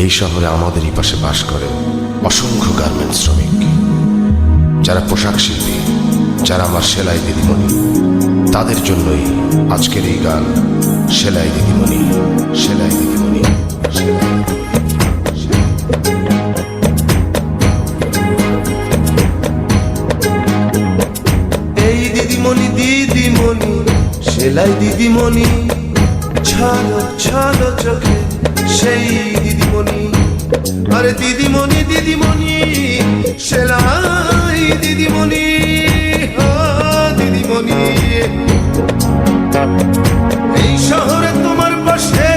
এই শহরে আমাদেরই পাশে বাস করে অসংখ্য গার্মেন্টস শ্রমিক, যারা পোশাক শিল্পী, যারা আমার সেলাই দিদিমণি। তাদের জন্যই আজকের এই গান, সেলাই দিদিমণি, সেলাই দিদিমণি। এই দিদিমণি দিদিমণি, সেলাই দিদিমণি, ছলো ছলো চোখে সেই দিদিমণি। আরে দিদিমণি দিদিমণি, সেলাই দিদিমণি, দিদিমণি। এই শহরে তোমার পাশে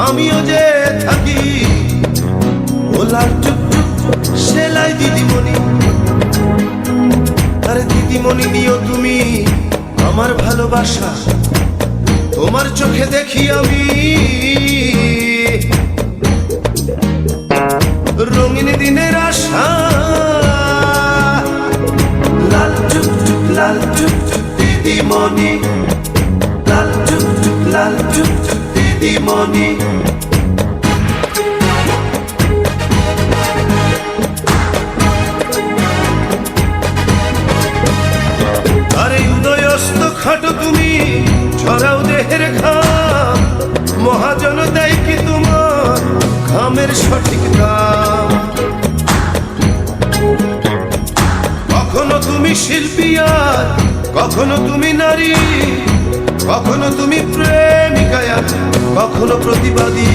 আমিও যে থাকি, ওলার টুকটুক সেলাই দিদিমণি। আরে দিদিমণি নিও তুমি আমার ভালোবাসা, তোমার চোখে দেখি আমি রঙিন দিনের আশা। লাল টুকটুক লাল টুকটুক দিদিমণি, লাল টুকটুক লাল টুকটুক দিদিমণি। আরে উদয়স্ত খাটো তুমি, ছড়াও দেহের ঘাম, মহাজন দেয় কি তোমার ঘামের সঠিক দাম। কখনো তুমি শিল্পী আর কখনো তুমি নারী, কখনো তুমি প্রেমিকা আর কখনো প্রতিবাদী।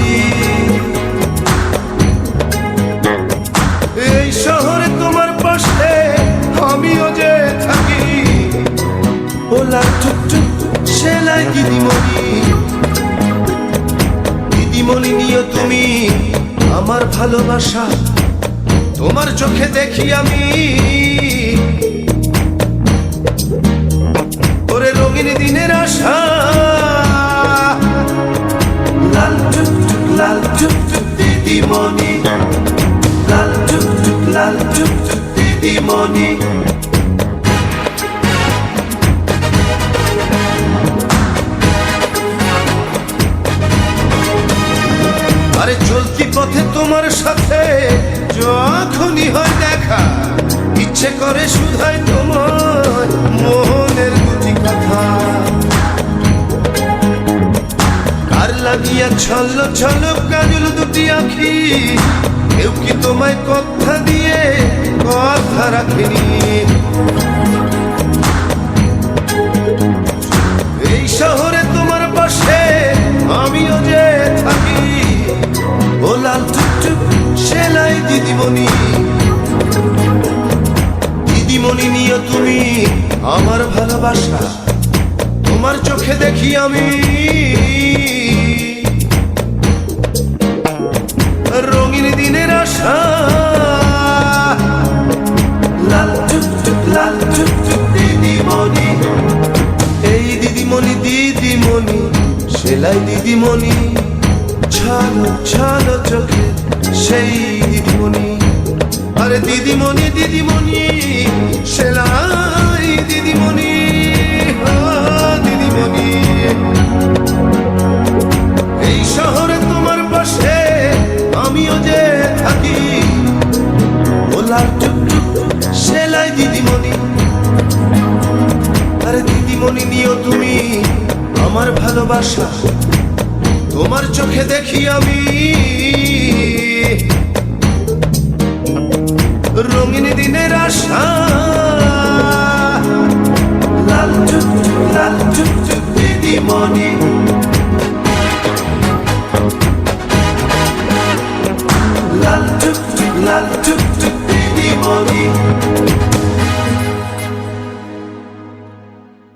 এই শহরে তোমার পাশে আমিও যে থাকি, ওলা টুকটুক সেলাই দিদিমণি। দিদিমণি নিও তুমি আমার ভালোবাসা, তোমার চোখে দেখি আমি ওরে রঙিন দিনের আশা। লাল টুকটুক লাল টুকটুক দিদিমণি, লাল টুকটুক লাল টুকটুক দিদিমণি। আরে চলতি পথে তোমার সাথে যখনই হয় দেখা, ইচ্ছে করে শুধাই তোমার মনের দুটি কথা। কার লাগিয়া ছল ছল কাজল দুটি আখি, কেউ কি তোমায় কথা দিয়ে কথা রাখেনি। এই শহরে তোমার পাশে আমিও যে থাকি, ও লাল টুকটুক সেলাই দিদিমণি। দিদিমণি নিও তুমি আমার ভালোবাসা, তোমার চোখে দেখি আমি রঙিন দিনের আশা। লাল টুকটুক লাল টুকটুক দিদিমণি, এই দিদিমণি দিদিমণি, সেলাই দিদিমণি, ছলো ছলো চোখে সেই দিদিমণি। আরে দিদিমণি দিদিমণি, সেলাই দিদিমণি, দিদিমণি। এই শহরে তোমার পাশে আমিও যে থাকি, ওলার টুকটুক সেলাই দিদিমণি। আরে দিদিমণি নিও তুমি আমার ভালোবাসা, তোমার চোখে দেখি আমি রঙিন দিনের আশা। লাল টুকটুক লাল টুকটুক দিদিমণি।